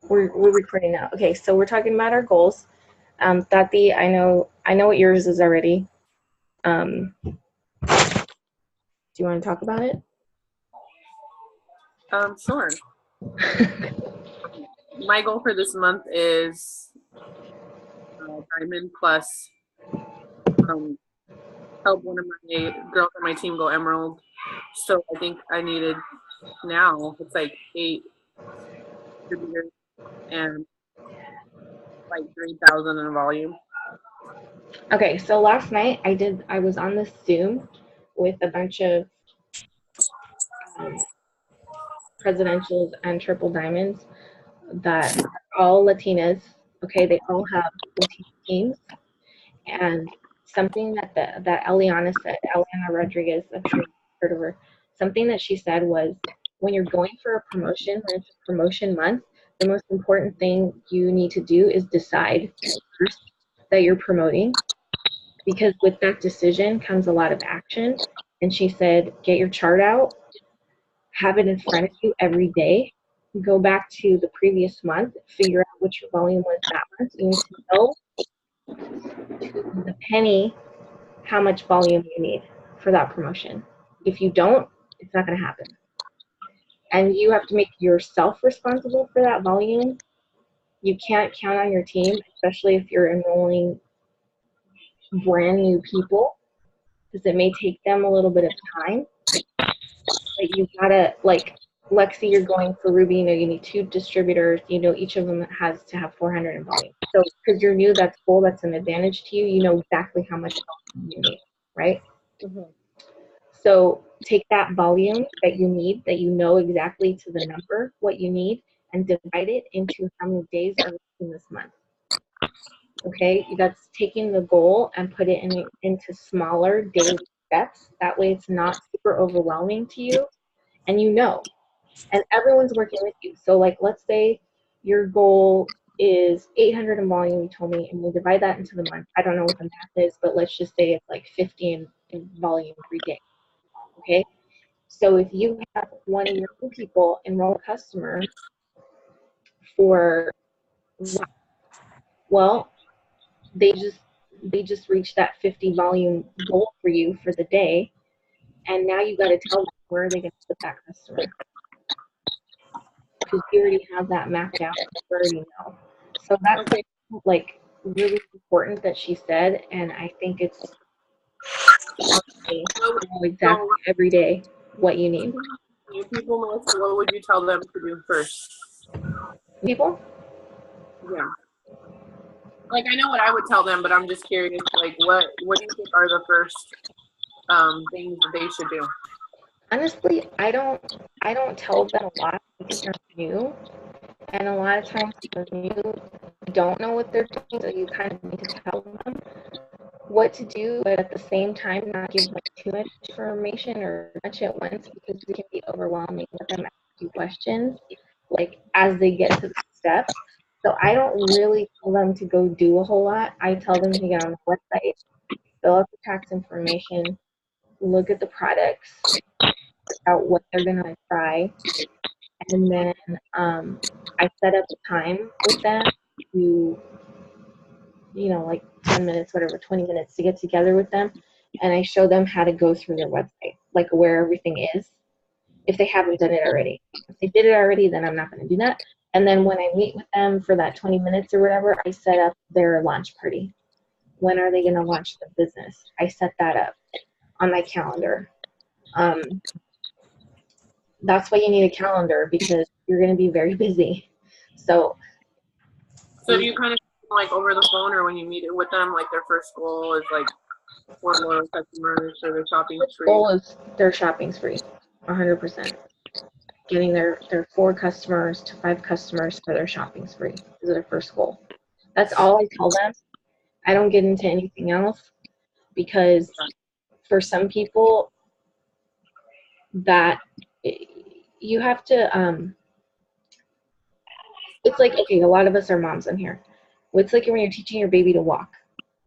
We're recording now. Okay, so we're talking about our goals. Tati, I know what yours is already. Do you want to talk about it? Sure. My goal for this month is Diamond plus help one of my girls on my team go Emerald. So I think I needed now it's like 8 distributors and like 3,000 in volume. Okay, so last night I was on this Zoom with a bunch of um, presidentials and triple diamonds that are all Latinas. Okay, they all have Latina teams, and something that Eliana said, Eliana Rodriguez, I'm sure you heard of her. Something that she said was, when you're going for a promotion, when it's a promotion month, the most important thing you need to do is decide first that you're promoting, because with that decision comes a lot of action. And she said, get your chart out, have it in front of you every day, go back to the previous month, figure out what your volume was that month. You need to know to the penny how much volume you need for that promotion. If you don't, it's not going to happen. And you have to make yourself responsible for that volume. You can't count on your team, especially if you're enrolling brand new people, because it may take them a little bit of time. But you gotta, like, Lexi, you're going for Ruby, you need 2 distributors, each of them has to have 400 in volume. So because you're new, that's cool, that's an advantage to you. You know exactly how much volume you need, right? Mm-hmm. So take that volume that you need, that you know exactly to the number what you need, and divide it into how many days are in this month. Okay, that's taking the goal and put it into smaller daily steps. That way it's not super overwhelming to you, and and everyone's working with you. So like, let's say your goal is 800 in volume, you told me, and we divide that into the month. I don't know what the math is, but let's just say it's like 50 in volume every day. Okay, so if you have one of your new people enroll a customer for, well, they just reached that 50 volume goal for you for the day, and now you got to tell them where are they going to put that customer, because you already have that mapped out. You already know. So that's Okay. like really important that she said, and I think it's exactly every day what you need. New people, Melissa, what would you tell them to do first? People? Yeah. Like I know what I would tell them, but I'm just curious. Like, what do you think are the first things that they should do? Honestly, I don't tell them a lot because they're new, and a lot of times they're new, don't know what they're doing, so you kind of need to tell them what to do, but at the same time not give them too much information or much at once, because it can be overwhelming. Let them ask you questions like as they get to the steps. So I don't really tell them to go do a whole lot. I tell them to get on the website, fill out the tax information, look at the products, out what they're gonna try, and then I set up a time with them to, like 10 minutes, whatever, 20 minutes to get together with them, and I show them how to go through their website, like where everything is, if they haven't done it already. If they did it already, then I'm not going to do that. And then when I meet with them for that 20 minutes or whatever, I set up their launch party. When are they going to launch the business? I set that up on my calendar. That's why you need a calendar, because you're going to be very busy. So do you kind of like over the phone, or when you meet it with them, like their first goal is like 4 loyal customers or their shopping spree? Goal is their shopping spree, 100%. Getting their 4 customers to 5 customers for their shopping spree is their first goal. That's all I tell them. I don't get into anything else, because for some people that you have to it's like, okay, a lot of us are moms in here. It's like when you're teaching your baby to walk.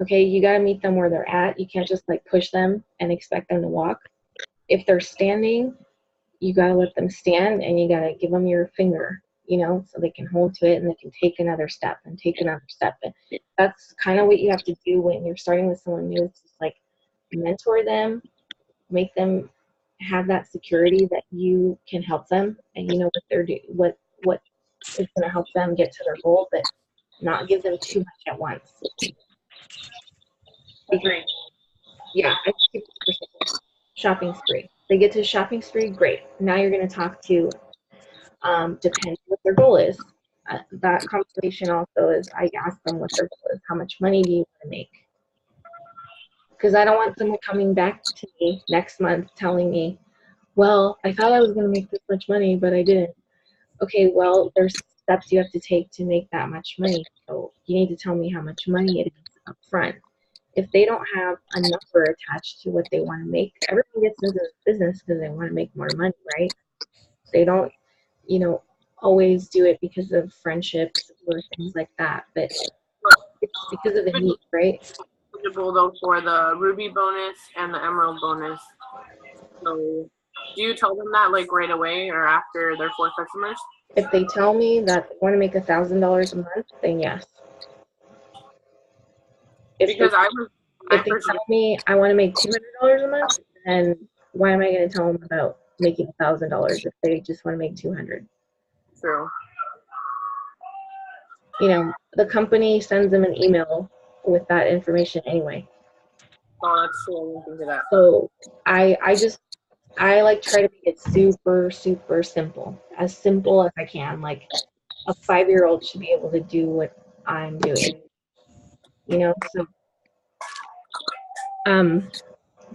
Okay, you got to meet them where they're at. You can't just like push them and expect them to walk. If they're standing, you got to let them stand, and you got to give them your finger. so they can hold to it and they can take another step and take another step. And that's kind of what you have to do when you're starting with someone new. It's just like mentor them, make them have that security that you can help them and you know what they're doing, what is going to help them get to their goal, but not give them too much at once. Agree. Yeah, I keep it super simple. Shopping spree. They get to shopping spree, great. Now you're going to talk to, depends what their goal is. That conversation also is, I ask them what their goal is. How much money do you want to make? Because I don't want someone coming back to me next month telling me, well, I thought I was going to make this much money, but I didn't. Okay, well, there's steps you have to take to make that much money. So you need to tell me how much money it is up front. If they don't have a number attached to what they want to make, everyone gets into this business because they want to make more money, right? They don't, always do it because of friendships or things like that, but it's because of the need, right? Eligible though for the ruby bonus and the emerald bonus. So do you tell them that like right away or after their 4 customers? If they tell me that they want to make $1,000 a month, then yes. If Because they tell me I want to make $200 a month, then why am I going to tell them about making $1,000 if they just want to make $200? True. The company sends them an email with that information anyway. Oh, that's true. I didn't think of that. So I like try to make it super, super simple, as simple as I can. Like a 5-year-old should be able to do what I'm doing, So,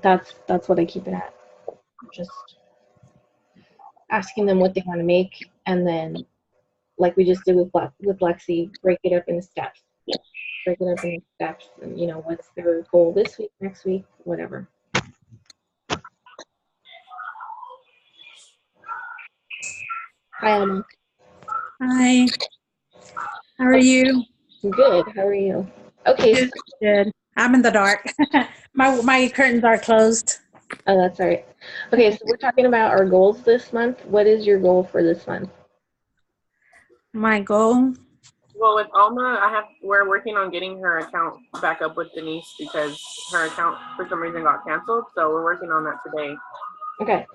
that's what I keep it at. Just asking them what they want to make, and then, like we just did with Lexi, break it up into steps. Break it up into steps, and what's their goal this week, next week, whatever. Hi, Alma. Hi. How are you? Good. How are you? Okay. Good. I'm in the dark. my curtains are closed. Oh, that's all right. Okay, so we're talking about our goals this month. What is your goal for this month? My goal? Well, with Alma, we're working on getting her account back up with Denise because her account for some reason got canceled. So we're working on that today. Okay.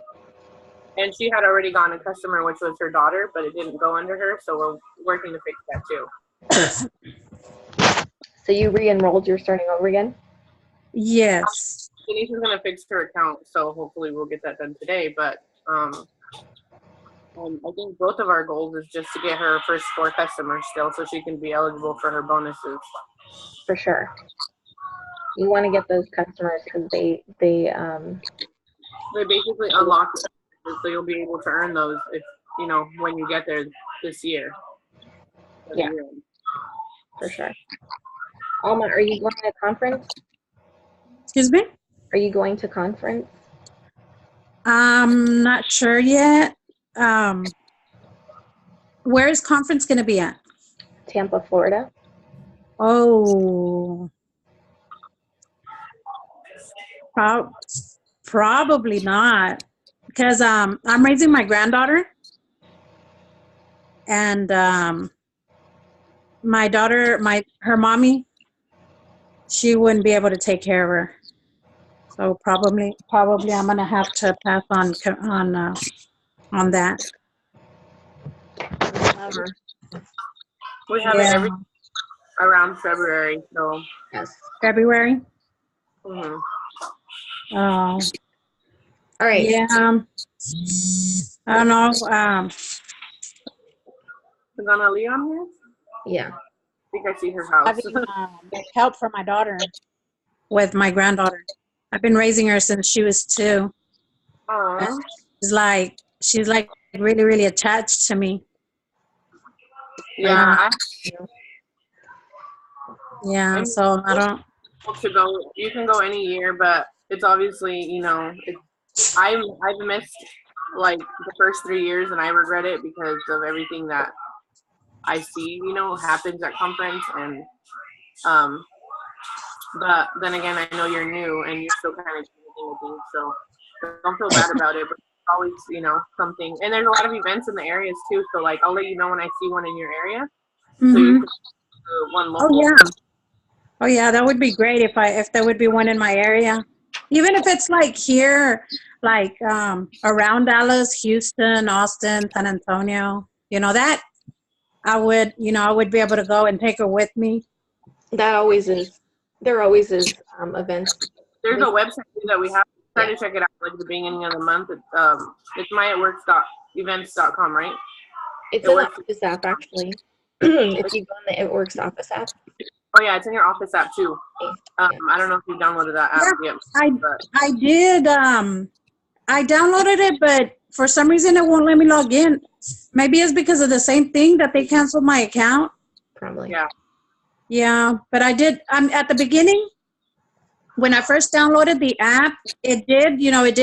And she had already gotten a customer, which was her daughter, but it didn't go under her. So we're working to fix that too. So you re-enrolled, you're starting over again? Yes. Denise is going to fix her account, so hopefully we'll get that done today. But I think both of our goals is just to get her first 4 customers still so she can be eligible for her bonuses. For sure. You want to get those customers because they basically unlock it, so you'll be able to earn those if when you get there this year. Yeah, for sure. Alma, are you going to a conference? Excuse me? Are you going to conference? I'm not sure yet. Where is conference going to be at? Tampa, Florida. Oh. Probably not, because I'm raising my granddaughter, and my daughter, her mommy, she wouldn't be able to take care of her. So probably I'm gonna have to pass on that. We have it every around February, so yes, February. Mm-hmm. All right. Yeah. I don't know. Is Anna Lee on here? Yeah. I think I see her house. Having help for my daughter with my granddaughter. I've been raising her since she was 2. She's like really, really attached to me. Yeah. Yeah. So I don't. To go, you can go any year, but it's obviously I've missed like the first 3 years, and I regret it because of everything that I see happens at conference, and but then again, I know you're new and you're still kind of communicating with me, so don't feel bad about it. But always, something. And there's a lot of events in the areas too. So like, I'll let you know when I see one in your area. So you Mhm. can do one Oh local. yeah. Oh yeah, that would be great if there would be one in my area. Even if it's like here, like around Dallas, Houston, Austin, San Antonio, that I would be able to go and take her with me. That always is. There always is events. There's a website too that we have. Try to check it out like at the beginning of the month. It's myitworks.events.com, right? It's It in the works. office app actually. If you go in the It Works office app. Oh yeah, it's in your office app too. I don't know if you downloaded that app yet. I did. I downloaded it, but for some reason it won't let me log in. Maybe it's because of the same thing that they canceled my account. Probably. Yeah. Yeah, but I did. At the beginning, when I first downloaded the app, it did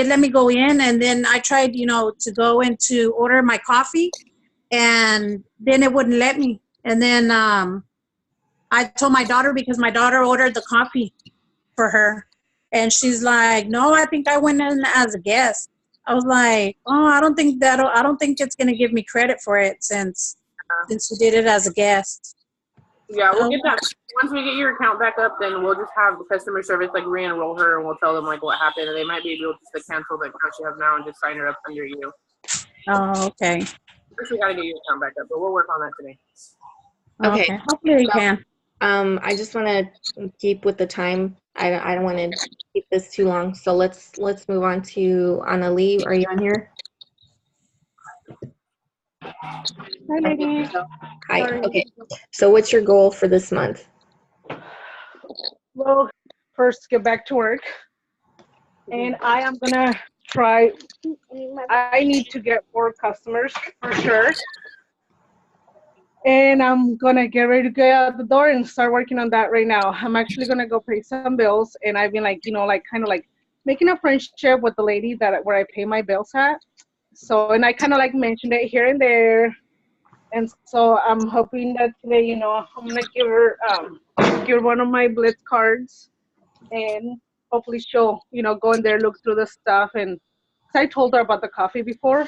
let me go in, and then I tried, to go in to order my coffee, and then it wouldn't let me. And then I told my daughter, because my daughter ordered the coffee for her, and she's like, "No, I think I went in as a guest." I was like, "Oh, I don't think it's gonna give me credit for it since you did it as a guest." Yeah, we'll get that. Once we get your account back up, then we'll just have the customer service like re-enroll her, and we'll tell them like what happened, and they might be able just to cancel the account she has now and just sign her up under you. Oh, okay. First, we gotta get your account back up, but we'll work on that today. Okay. Hopefully we can. I just want to keep with the time. I don't want to keep this too long. So let's move on to Annalie. Are you on here? Hi, ladies. Hi. Sorry. Okay. So what's your goal for this month? Well, first get back to work, and I am gonna try. I need to get more customers for sure, and I'm gonna get ready to go out the door and start working on that right now. I'm actually gonna go pay some bills, and I've been kind of making a friendship with the lady where I pay my bills at. So, and I kind of mentioned it here and there. And so I'm hoping that today, I'm gonna give her one of my Blitz cards, and hopefully she'll, go in there, look through the stuff. And 'cause I told her about the coffee before,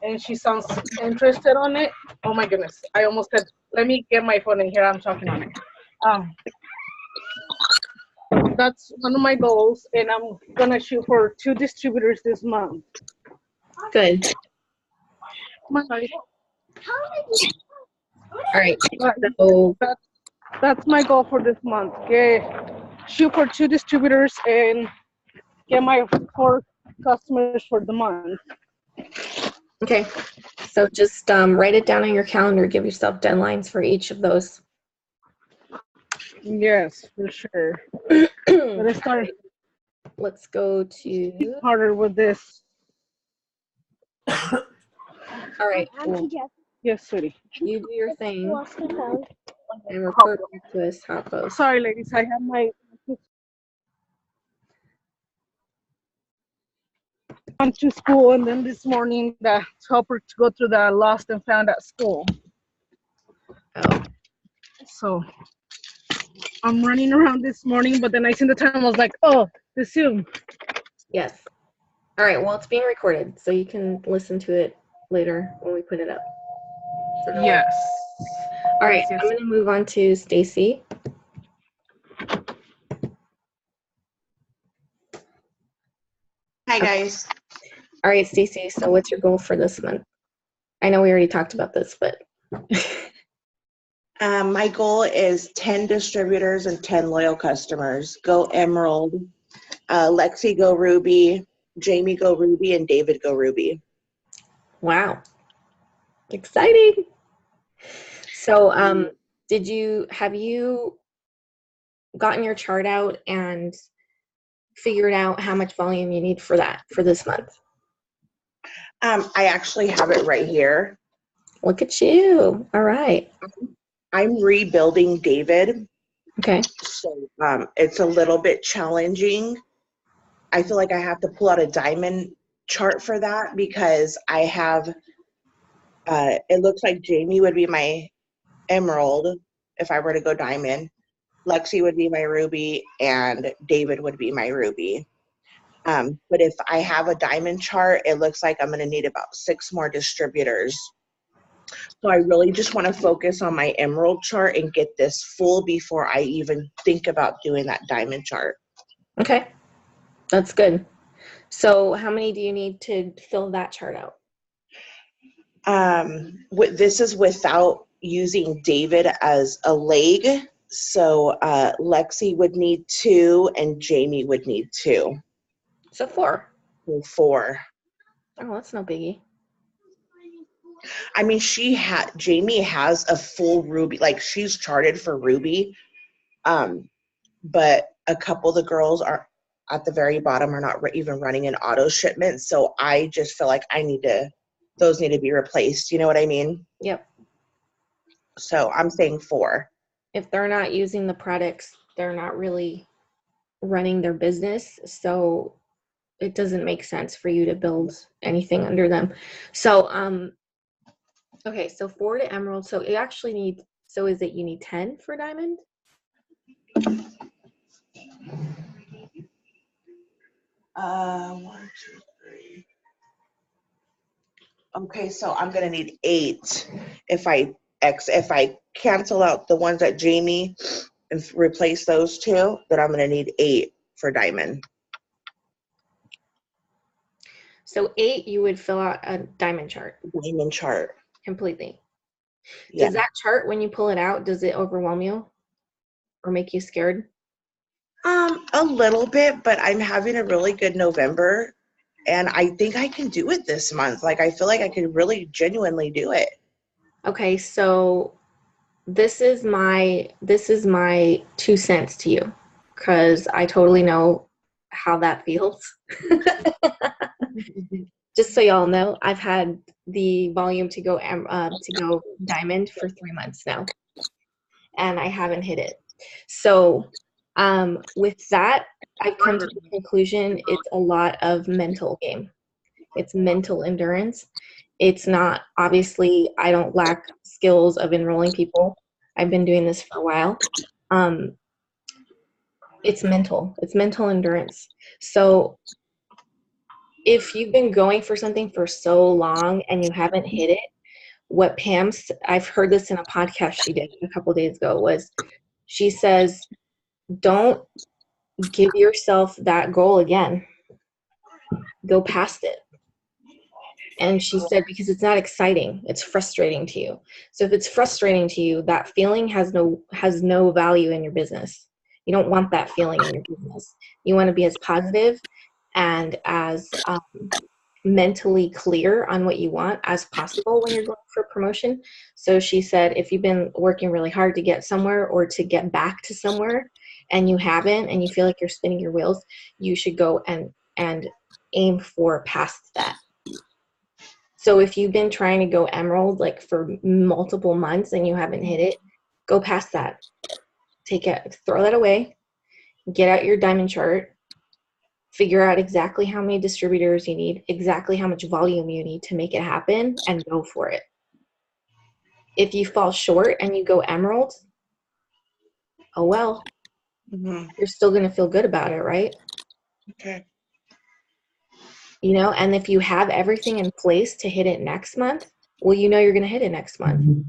and she sounds interested on it. Oh my goodness, I almost said, let me get my phone in here. I'm talking on it. That's one of my goals, and I'm gonna shoot for 2 distributors this month. Good. Sorry. All right. So That's my goal for this month. Shoot for 2 distributors and get my 4 customers for the month. okay. So just write it down on your calendar. Give yourself deadlines for each of those. Yes, for sure. Let's start Let's go to. harder with this. All right. Cool. Yes, sweetie. You do your thing and report back to us how it goes. Sorry, ladies. I have my gone to school, and then this morning to help her to go through the lost and found at school. Oh. So I'm running around this morning, but then I seen the time. I was like, oh, the Zoom. Yes. All right. Well, it's being recorded, so you can listen to it later when we put it up. Yes. All right. Yes. I'm going to move on to Stacy. Hi, guys. All right, Stacy. So what's your goal for this month? I know we already talked about this, but. My goal is 10 distributors and 10 loyal customers. Go Emerald. Lexi go Ruby. Jamie go Ruby, and David go Ruby. Wow. Exciting. So have you gotten your chart out and figured out how much volume you need for this month? I actually have it right here. Look at you. All right. I'm rebuilding David. Okay. So it's a little bit challenging. I feel like I have to pull out a diamond chart for that because I have, it looks like Jamie would be my emerald if I were to go diamond. Lexi would be my ruby, and David would be my ruby. But if I have a diamond chart, it looks like I'm going to need about 6 more distributors. So I really just want to focus on my emerald chart and get this full before I even think about doing that diamond chart. Okay, that's good. So how many do you need to fill that chart out? This is without using David as a leg. So Lexi would need 2 and Jamie would need 2. So 4. So 4. Oh, that's no biggie. I mean, Jamie has a full Ruby, like she's charted for Ruby. But a couple of the girls are at the very bottom are not even running an auto shipment. So I just feel like those need to be replaced. You know what I mean? Yep. So I'm saying 4. If they're not using the products, they're not really running their business. So it doesn't make sense for you to build anything under them. So, okay, so 4 to emerald. So you actually need, so is it you need 10 for diamond? 1, 2, 3. Okay, so I'm gonna need 8 if I cancel out the ones that Jamie and replace those 2, then I'm gonna need 8 for diamond. So 8, you would fill out a diamond chart Diamond chart. completely. Yeah. Does that chart, when you pull it out, does it overwhelm you or make you scared? A little bit, but I'm having a really good November, and I think I can do it this month. Like, I feel like I could really genuinely do it. Okay, so this is my 2 cents to you, because I totally know how that feels. Just so y'all know, I've had the volume to go diamond for 3 months now, and I haven't hit it. So with that, I've come to the conclusion it's a lot of mental game. It's mental endurance. It's not, obviously, I don't lack skills of enrolling people. I've been doing this for a while. It's mental endurance. So if you've been going for something for so long and you haven't hit it, what I've heard this in a podcast she did a couple days ago, was she says, don't give yourself that goal again. Go past it. And she said, because it's not exciting, it's frustrating to you. So if it's frustrating to you, that feeling has no value in your business. You don't want that feeling in your business. You want to be as positive and as mentally clear on what you want as possible when you're going for promotion. So she said, if you've been working really hard to get somewhere or to get back to somewhere and you haven't, and you feel like you're spinning your wheels, you should go and aim for past that. So if you've been trying to go emerald like for multiple months and you haven't hit it, go past that. Throw that away, get out your diamond chart, figure out exactly how many distributors you need, exactly how much volume you need to make it happen, and go for it. If you fall short and you go emerald, oh well, you're still going to feel good about it, right? Okay. You know, and if you have everything in place to hit it next month, well, you know you're going to hit it next month.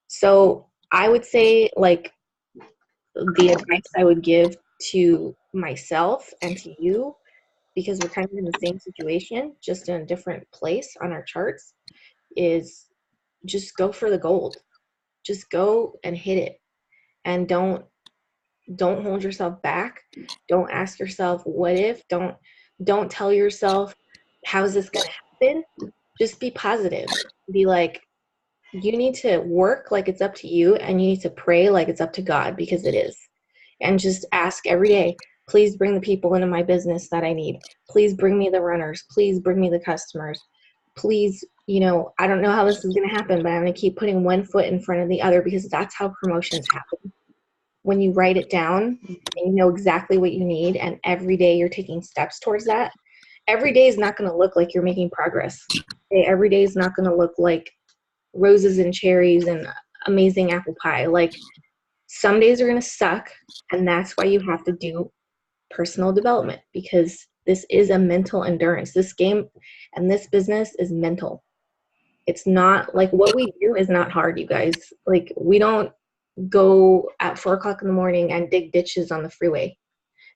So I would say, like, the advice I would give to myself and to you, because we're kind of in the same situation, just in a different place on our charts, is just go for the gold. Just go and hit it. And don't hold yourself back. Don't ask yourself, what if? Don't tell yourself, how's this going to happen? Just be positive. Be like, you need to work like it's up to you, and you need to pray like it's up to God, because it is. And just ask every day, please bring the people into my business that I need. Please bring me the runners. Please bring me the customers. Please, you know, I don't know how this is going to happen, but I'm going to keep putting one foot in front of the other, because that's how promotions happen. When you write it down and you know exactly what you need, and every day you're taking steps towards that, every day is not going to look like you're making progress. Every day is not going to look like roses and cherries and amazing apple pie. Like, some days are going to suck, and that's why you have to do personal development, because this is a mental endurance. This game and this business is mental. It's not like what we do is not hard, you guys. Like, we don't go at 4 o'clock in the morning and dig ditches on the freeway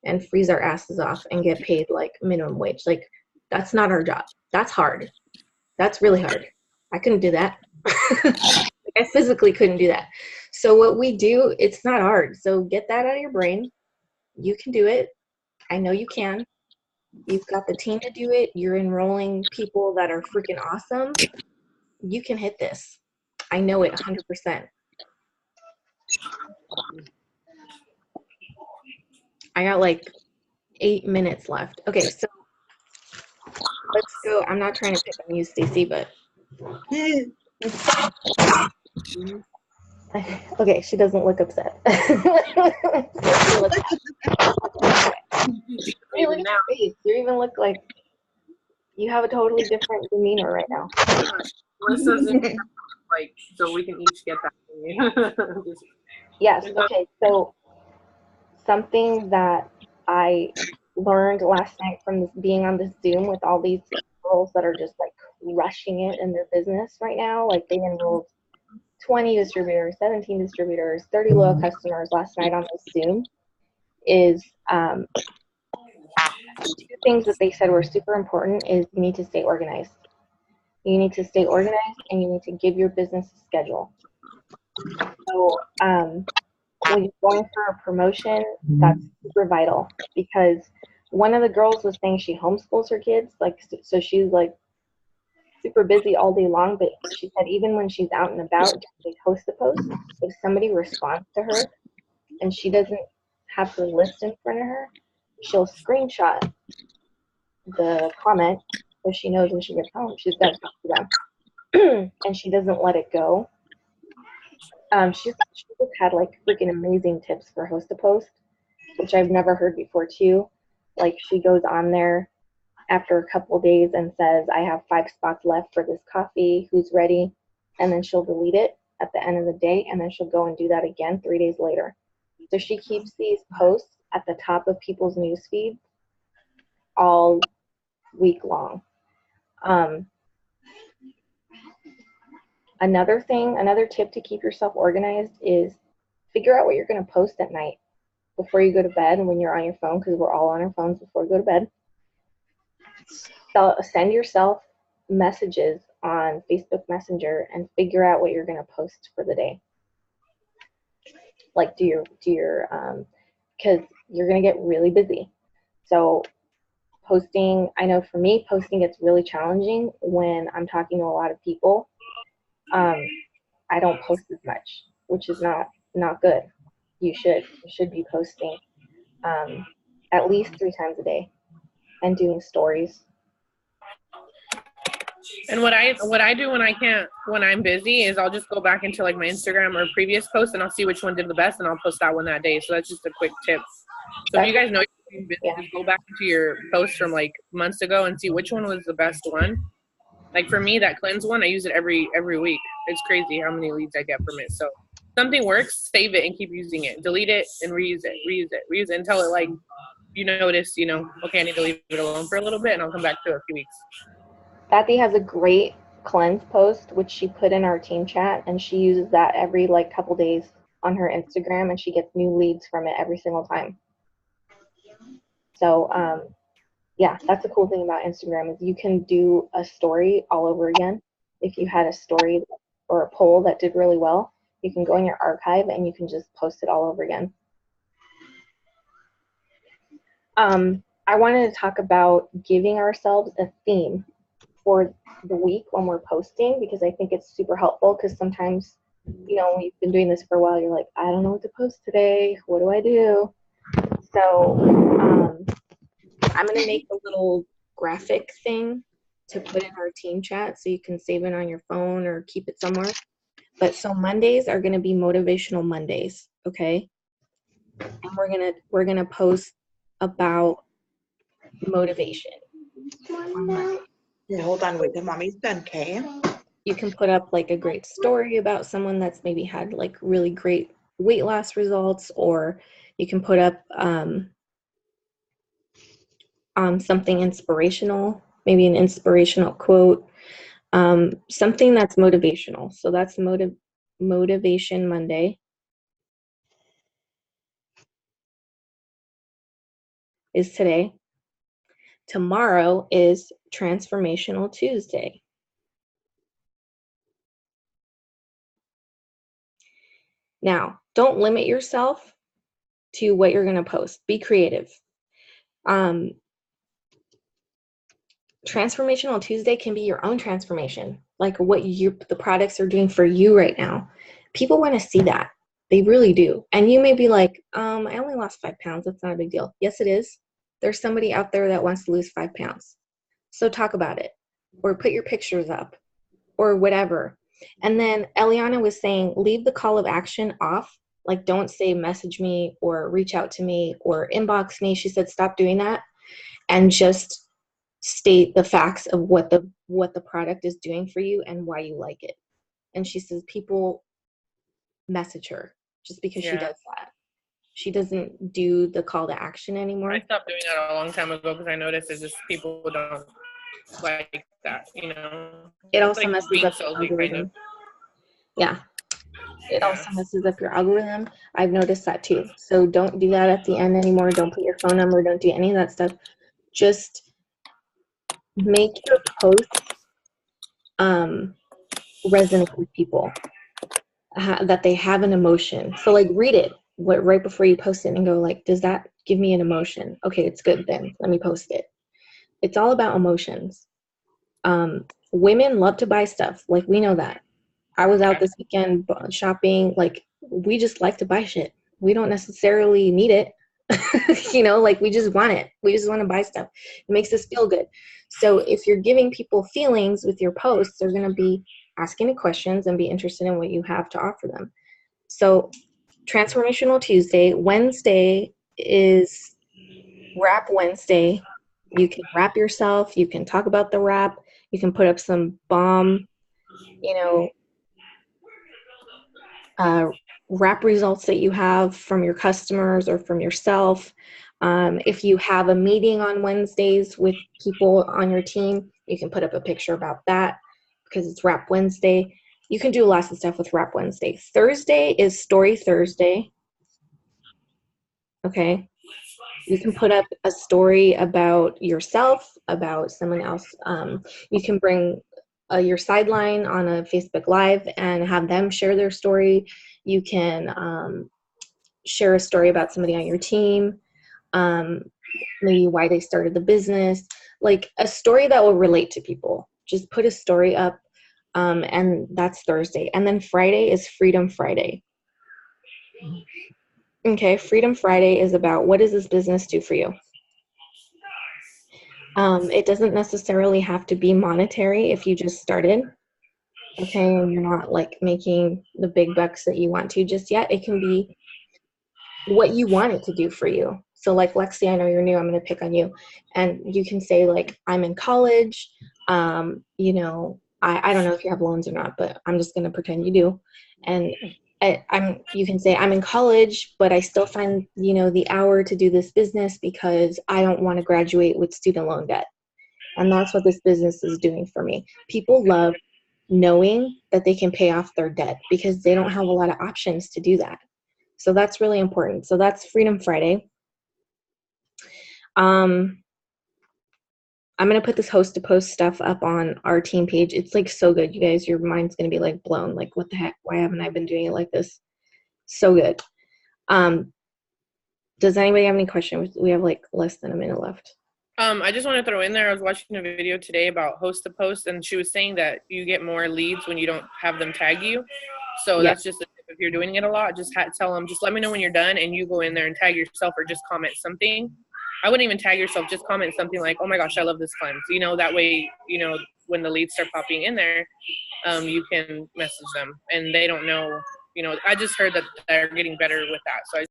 and freeze our asses off and get paid like minimum wage. Like, that's not our job. That's hard. That's really hard. I couldn't do that. I physically couldn't do that. So what we do, it's not hard. So get that out of your brain. You can do it. I know you can. You've got the team to do it. You're enrolling people that are freaking awesome. You can hit this. I know it 100%. I got like 8 minutes left. Okay, so let's go. I'm not trying to pick on you, Stacy, but okay, she doesn't look upset. You look at your face. You even look like you have a totally different demeanor right now. Melissa's like, so we can each get that. Yes, okay, so something that I learned last night from this, being on this Zoom with all these girls that are just like rushing it in their business right now, like they enrolled 20 distributors, 17 distributors, 30 loyal customers last night on this Zoom, is 2 things that they said were super important is you need to stay organized. You need to stay organized and you need to give your business a schedule. So when you're going for a promotion, that's super vital, because one of the girls was saying she homeschools her kids, like, so she's like super busy all day long, but she said even when she's out and about, they post the post, if somebody responds to her and she doesn't have the list in front of her, she'll screenshot the comment so she knows when she gets home she's got to talk to them. And she doesn't let it go. She's just had like freaking amazing tips for host to post, which I've never heard before too. Like, she goes on there after a couple days and says, I have 5 spots left for this coffee, who's ready? And then she'll delete it at the end of the day, and then she'll go and do that again 3 days later. So she keeps these posts at the top of people's news feeds all week long. Another tip to keep yourself organized is figure out what you're going to post at night before you go to bed and when you're on your phone, because we're all on our phones before we go to bed. So send yourself messages on Facebook Messenger and figure out what you're going to post for the day. Like, do your because you're going to get really busy. So posting, I know for me, posting gets really challenging when I'm talking to a lot of people. I don't post as much, which is not good. You should be posting at least 3 times a day and doing stories. And what I do when I'm busy is I'll just go back into like my Instagram or previous posts and I'll see which one did the best and I'll post that one that day. So that's just a quick tip. So if you guys know you're being busy, just go back into your posts from like months ago and see which one was the best one. Like for me, that cleanse one, I use it every week. It's crazy how many leads I get from it. So something works, save it and keep using it. Delete it and reuse it until it like you notice, okay, I need to leave it alone for a little bit and I'll come back to it in a few weeks. Kathy has a great cleanse post, which she put in our team chat, and she uses that every like couple days on her Instagram, and she gets new leads from it every single time. So yeah, that's the cool thing about Instagram is you can do a story all over again. If you had a story or a poll that did really well, you can go in your archive and you can just post it all over again. I wanted to talk about giving ourselves a theme for the week when we're posting, because I think it's super helpful, because sometimes, when you've been doing this for a while, you're like, I don't know what to post today. What do I do? So I'm going to make a little graphic thing to put in our team chat so you can save it on your phone or keep it somewhere. But so Mondays are going to be motivational Mondays, okay? And we're going to post about motivation. Yeah, hold on, wait, the mommy's done, okay? You can put up like a great story about someone that's maybe had like really great weight loss results, or you can put up something inspirational, maybe an inspirational quote, something that's motivational. So that's Motivation Monday is today. Tomorrow is Transformational Tuesday. Now, don't limit yourself to what you're going to post. Be creative. Transformational Tuesday can be your own transformation, like what the products are doing for you right now. People want to see that. They really do. And you may be like, I only lost 5 pounds. That's not a big deal. Yes, it is. There's somebody out there that wants to lose 5 pounds. So talk about it, or put your pictures up, or whatever. And then Eliana was saying, leave the call of action off. Like, don't say message me or reach out to me or inbox me. She said, stop doing that and just state the facts of what the product is doing for you and why you like it. And she says people message her just because she does that. She doesn't do the call to action anymore. I stopped doing that a long time ago because I noticed it's just people don't like that, you know. It also like messes being up your salty, algorithm. kind of. Yeah. It also messes up your algorithm. I've noticed that too. So don't do that at the end anymore. Don't put your phone number. Don't do any of that stuff. Just make your posts resonate with people, that they have an emotion. So like read it right before you post it and go like, does that give me an emotion? Okay, it's good then. Let me post it. It's all about emotions. Women love to buy stuff. Like we know that. I was out this weekend shopping. Like we just like to buy shit. We don't necessarily need it. You know, like we just want it. We just want to buy stuff. It makes us feel good. So if you're giving people feelings with your posts, they're going to be asking you questions and be interested in what you have to offer them. So Transformational Tuesday. Wednesday is Wrap Wednesday. You can wrap yourself. You can talk about the wrap. You can put up some bomb, wrap results that you have from your customers or from yourself. If you have a meeting on Wednesdays with people on your team, you can put up a picture about that because it's Wrap Wednesday. You can do lots of stuff with Wrap Wednesday. Thursday is Story Thursday. Okay. You can put up a story about yourself, about someone else. You can bring your sideline on a Facebook Live and have them share their story. You can share a story about somebody on your team, maybe why they started the business, like a story that will relate to people. Just put a story up, and that's Thursday. And then Friday is Freedom Friday. Okay, Freedom Friday is about what does this business do for you? It doesn't necessarily have to be monetary if you just started, okay, and you're not like making the big bucks that you want to just yet. It can be what you want it to do for you. So like Lexi, I know you're new, I'm going to pick on you. And you can say like, I'm in college, I don't know if you have loans or not, but I'm just going to pretend you do. And you can say I'm in college, but I still find, the hour to do this business because I don't want to graduate with student loan debt. And that's what this business is doing for me. People love knowing that they can pay off their debt because they don't have a lot of options to do that. So that's really important. So that's Freedom Friday. I'm going to put this host to post stuff up on our team page. It's like so good, you guys. Your mind's going to be like blown. Like, what the heck? Why haven't I been doing it like this? So good. Does anybody have any questions? We have like less than a minute left. I just want to throw in there, I was watching a video today about host to post, and she was saying that you get more leads when you don't have them tag you. So that's just a tip. If you're doing it a lot, just tell them, just let me know when you're done, and you go in there and tag yourself or just comment something. I wouldn't even tag yourself, just comment something like, oh my gosh, I love this cleanse. That way, when the leads start popping in there, you can message them and they don't know, I just heard that they're getting better with that. So